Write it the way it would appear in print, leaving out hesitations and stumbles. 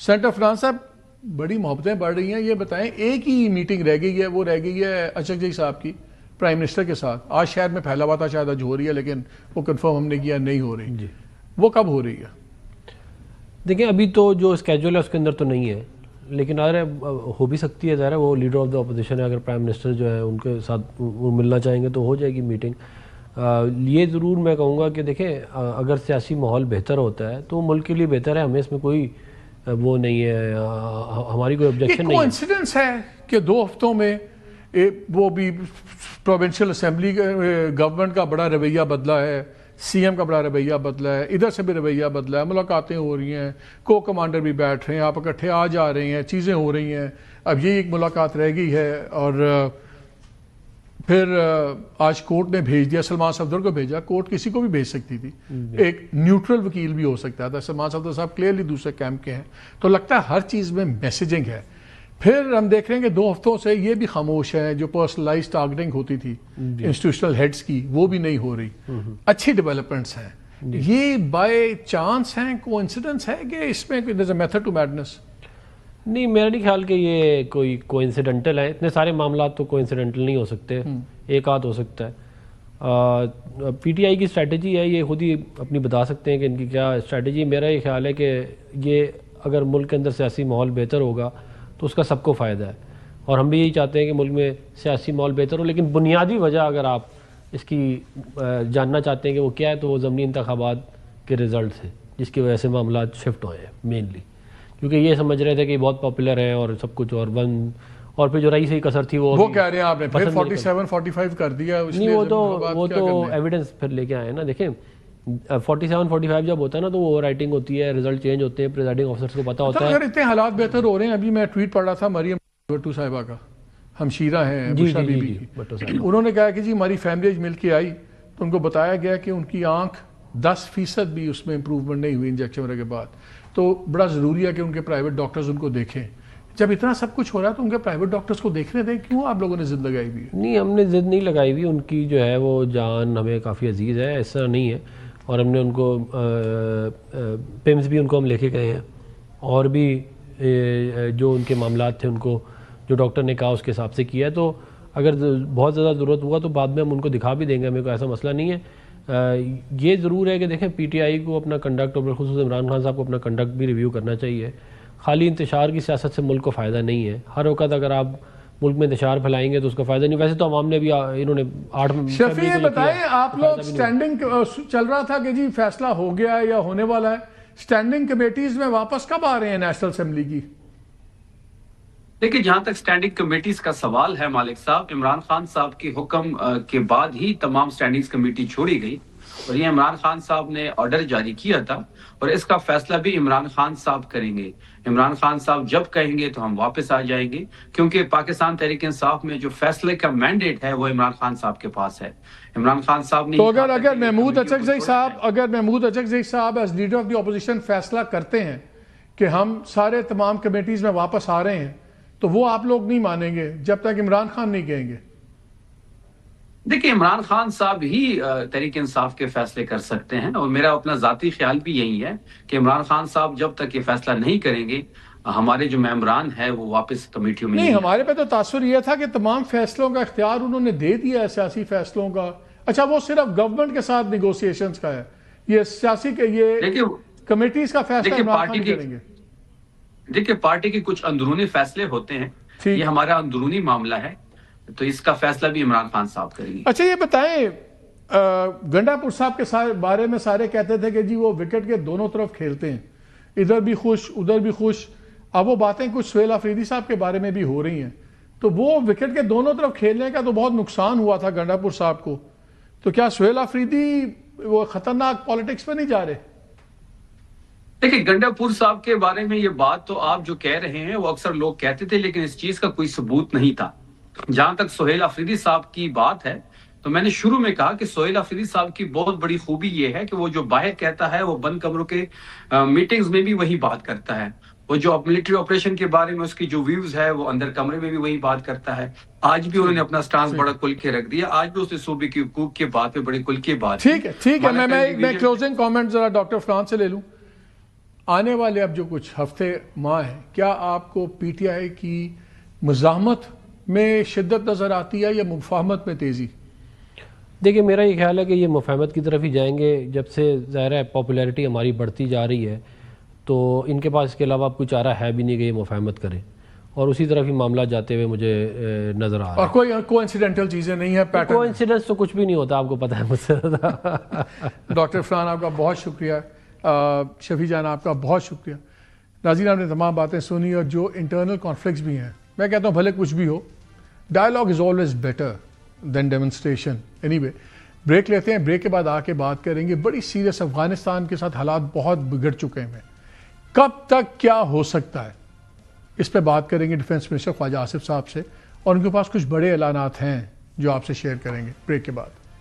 Centre France صاحب بڑی محبتیں بڑھ رہی ہیں، یہ بتائیں ایک ہی میٹنگ رہ گئی ہے، وہ رہ گئی ہے اچک صاحب کی پرائم منسٹر کے ساتھ. آج شہر میں پھیلا ہوا تھا، شاید آج ہو رہی ہے، لیکن وہ کنفرم ہم نے کیا نہیں ہو رہی. جی وہ کب ہو رہی ہے؟ دیکھیں ابھی تو جو اسکیجول ہے اس کے اندر تو نہیں ہے، لیکن اگر ہو بھی سکتی ہے. ظاہر ہے وہ لیڈر آف دا اپوزیشن ہے، اگر پرائم منسٹر جو ہے ان کے ساتھ وہ ملنا چاہیں گے تو ہو جائے گی میٹنگ. یہ ضرور میں کہوں گا کہ دیکھیں اگر سیاسی ماحول بہتر ہوتا ہے تو ملک کے لیے بہتر ہے، ہمیں اس میں کوئی وہ نہیں ہے، ہماری کوئی آبجیکشن نہیں ہے. کوئنسیڈنس ہے کہ 2 ہفتوں میں وہ بھی پروونشل اسمبلی گورنمنٹ کا بڑا رویہ بدلا ہے، سی ایم کا بڑا رویہ بدلا ہے، ادھر سے بھی رویہ بدلا ہے، ملاقاتیں ہو رہی ہیں، کو کمانڈر بھی بیٹھ رہے ہیں، آپ اکٹھے آ جا رہے ہیں، چیزیں ہو رہی ہیں. اب یہ ایک ملاقات رہ گئی ہے، اور پھر آج کورٹ نے بھیج دیا، سلمان صفدر کو بھیجا. کورٹ کسی کو بھی بھیج سکتی تھی، ایک نیوٹرل وکیل بھی ہو سکتا تھا. سلمان صفدر صاحب کلیئرلی دوسرے کیمپ کے ہیں، تو لگتا ہے ہر چیز میں میسیجنگ ہے. پھر ہم دیکھ رہے ہیں کہ 2 ہفتوں سے یہ بھی خاموش ہیں، جو پرسنلائز ٹارگٹنگ ہوتی تھی انسٹیٹیوشنل ہیڈز کی، وہ بھی نہیں ہو رہی. اچھی ڈیولپمنٹس ہیں، یہ بائی چانس ہیں، کوئنسیڈنس ہے کہ اس میں there's a method to madness؟ نہیں، میرا نہیں خیال کہ یہ کوئی کوئنسیڈنٹل ہے. اتنے سارے معاملات تو کوئنسیڈنٹل نہیں ہو سکتے، ایک آدھ ہو سکتا ہے. پی ٹی آئی کی اسٹریٹجی ہے، یہ خود ہی اپنی بتا سکتے ہیں کہ ان کی کیا اسٹریٹجی. میرا یہ خیال ہے کہ یہ اگر ملک کے اندر سیاسی ماحول بہتر ہوگا تو اس کا سب کو فائدہ ہے، اور ہم بھی یہی چاہتے ہیں کہ ملک میں سیاسی ماحول بہتر ہو. لیکن بنیادی وجہ اگر آپ اس کی جاننا چاہتے ہیں کہ وہ کیا ہے تو وہ ضمنی انتخابات کے رزلٹس ہیں، جس کی وجہ سے معاملات شفٹ ہوئے ہیں مینلی. کیونکہ یہ سمجھ رہے تھے کہ بہت پاپولر ہیں اور سب کچھ، اور پھر جو رئی سے کثر تھی وہ کہہ رہے ہیں آپ نے پھر 47-45 کر دیا. نہیں، وہ تو ایویڈنس پھر لے کے آئے ہیں نا. دیکھیں 47-45 جب ہوتا ہے نا تو وہ رائٹنگ ہوتی ہے، رزلٹ چینج ہوتے ہیں، پریزائڈنگ آفیسرز کو پتہ ہوتا ہے. اگر اتنے حالات بہتر ہو رہے ہیں، ابھی میں ٹویٹ پڑھ رہا تھا مریم بھٹو صاحبہ کا، ہمشیرہ ہیں بشرا بی بی کی، انہوں نے کہا کہ جی ہماری فیملی مل کے آئی تو ان کو بتایا گیا کہ ان کی آنکھ 10% بھی اس میں امپروومنٹ نہیں ہوئی انجیکشن وغیرہ کے بعد. تو بڑا ضروری ہے کہ ان کے پرائیویٹ ڈاکٹرز ان کو دیکھیں. جب اتنا سب کچھ ہو رہا ہے تو ان کے پرائیویٹ ڈاکٹرز کو دیکھنے دیں. کیوں آپ لوگوں نے ضد لگائی ہوئی ہے؟ نہیں، ہم نے ضد نہیں لگائی ہوئی، ان کی جو ہے وہ جان ہمیں کافی عزیز ہے، ایسا نہیں ہے. اور ہم نے ان کو پیمز بھی ان کو ہم لے کے گئے ہیں، اور بھی جو ان کے معاملات تھے ان کو جو ڈاکٹر نے کہا اس کے حساب سے کیا ہے. تو اگر بہت زیادہ ضرورت ہوا تو بعد میں ہم ان کو دکھا بھی دیں گے، ہمیں کوئی ایسا مسئلہ نہیں ہے. یہ ضرور ہے کہ دیکھیں پی ٹی آئی کو اپنا کنڈکٹ، اور بالخصوص عمران خان صاحب کو اپنا کنڈکٹ بھی ریویو کرنا چاہیے. خالی انتشار کی سیاست سے ملک کو فائدہ نہیں ہے. ہر وقت اگر آپ ملک میں انتشار پھیلائیں گے تو اس کا فائدہ نہیں. ویسے تو عوام نے بھی انہوں نے 8 شفیع یہ بتائیں، آپ لوگ سٹینڈنگ چل رہا تھا کہ جی فیصلہ ہو گیا ہے یا ہونے والا ہے، سٹینڈنگ کمیٹیز میں واپس کب آ رہے ہیں نیشنل اسمبلی کی؟ دیکھیں جہاں تک سٹینڈنگ کمیٹیز کا سوال ہے مالک صاحب، عمران خان صاحب کے حکم کے بعد ہی تمام سٹینڈنگ کمیٹی چھوڑی گئی، اور یہ عمران خان صاحب نے آرڈر جاری کیا تھا، اور اس کا فیصلہ بھی عمران خان صاحب کریں گے. عمران خان صاحب جب کہیں گے تو ہم واپس آ جائیں گے، کیونکہ پاکستان تحریک انصاف میں جو فیصلے کا مینڈیٹ ہے وہ عمران خان صاحب کے پاس ہے. عمران خان صاحب نے تو اگر محمود اچکزئی صاحب as leader of the opposition فیصلہ کرتے ہیں کہ ہم سارے تمام کمیٹیز میں واپس آ رہے ہیں، تو وہ آپ لوگ نہیں مانیں گے جب تک عمران خان نہیں کہیں گے؟ دیکھیں عمران خان صاحب ہی تحریک انصاف کے فیصلے کر سکتے ہیں، اور میرا اپنا ذاتی خیال بھی یہی ہے کہ عمران خان صاحب جب تک یہ فیصلہ نہیں کریں گے، ہمارے جو ممبران ہیں وہ واپس کمیٹیوں میں نہیں. ہمارے پہ تو تاثر یہ تھا کہ تمام فیصلوں کا اختیار انہوں نے دے دیا ہے، سیاسی فیصلوں کا. اچھا وہ صرف گورنمنٹ کے ساتھ نیگوسیشنز کا ہے، یہ سیاسی کے یہ کمیٹیز کا فیصلہ عمران خان کریں گے. دیکھیں پارٹی کے کچھ اندرونی فیصلے ہوتے ہیں، یہ ہمارا اندرونی معاملہ ہے، تو اس کا فیصلہ بھی عمران خان صاحب کریں گے. اچھا یہ بتائیں، گنڈا پور صاحب کے بارے میں سارے کہتے تھے کہ جی وہ وکٹ کے دونوں طرف کھیلتے ہیں، ادھر بھی خوش ادھر بھی خوش. اب وہ باتیں کچھ سہیل آفریدی صاحب کے بارے میں بھی ہو رہی ہیں، تو وہ وکٹ کے دونوں طرف کھیلنے کا تو بہت نقصان ہوا تھا گنڈا پور صاحب کو. تو کیا سہیل آفریدی وہ خطرناک پالیٹکس پہ نہیں جا رہے؟ دیکھیں گنڈا پور صاحب کے بارے میں یہ بات تو آپ جو کہہ رہے ہیں وہ اکثر لوگ کہتے تھے، لیکن اس چیز کا کوئی ثبوت نہیں تھا. جہاں تک سہیل آفریدی صاحب کی بات ہے تو میں نے شروع میں کہا کہ سہیل آفریدی صاحب کی بہت بڑی خوبی یہ ہے کہ وہ جو باہر کہتا ہے وہ بند کمروں کے میٹنگز میں بھی وہی بات کرتا ہے. وہ جو ملٹری آپریشن کے بارے میں اس کی جو ویوز ہے وہ اندر کمرے میں بھی وہی بات کرتا ہے. آج بھی انہوں نے اپنا سٹانس بڑا کھل کے رکھ دیا، آج بھی اس نے صوبے کی حقوق کے بات پہ بڑی کھل کے بات. ٹھیک ہے میں کلوزنگ کامنٹ ذرا ڈاکٹر فرحان سے لے لوں. آنے والے اب جو کچھ ہفتے ماہ ہیں، کیا آپ کو پی ٹی آئی کی مزاحمت میں شدت نظر آتی ہے یا مفاہمت میں تیزی؟ دیکھیں میرا یہ خیال ہے کہ یہ مفاہمت کی طرف ہی جائیں گے. جب سے ظاہر ہے پاپولیرٹی ہماری بڑھتی جا رہی ہے تو ان کے پاس اس کے علاوہ اب کوئی چارہ ہے بھی نہیں کہ یہ مفاہمت کریں، اور اسی طرف ہی معاملہ جاتے ہوئے مجھے نظر آ رہا ہے. اور کوئی کوانسیڈنٹل چیزیں نہیں ہیں، پیٹرن. کوانسیڈنس تو کچھ بھی نہیں ہوتا، آپ کو پتہ ہے مجھ سے زیادہ. ڈاکٹر عرفان آپ کا بہت شکریہ، شفیع جان آپ کا بہت شکریہ. ناظرین آپ نے تمام باتیں سنی، اور جو انٹرنل کانفلکٹس بھی ہیں، میں کہتا ہوں بھلے کچھ بھی ہو، dialogue is always better than demonstration. Anyway break لیتے ہیں، بریک کے بعد آ کے بات کریں گے. بڑی سیریس افغانستان کے ساتھ حالات بہت بگڑ چکے ہیں، کب تک کیا ہو سکتا ہے اس پہ بات کریں گے ڈیفنس منسٹر خواجہ آصف صاحب سے، اور ان کے پاس کچھ بڑے اعلانات ہیں جو آپ سے شیئر کریں گے بریک کے بعد.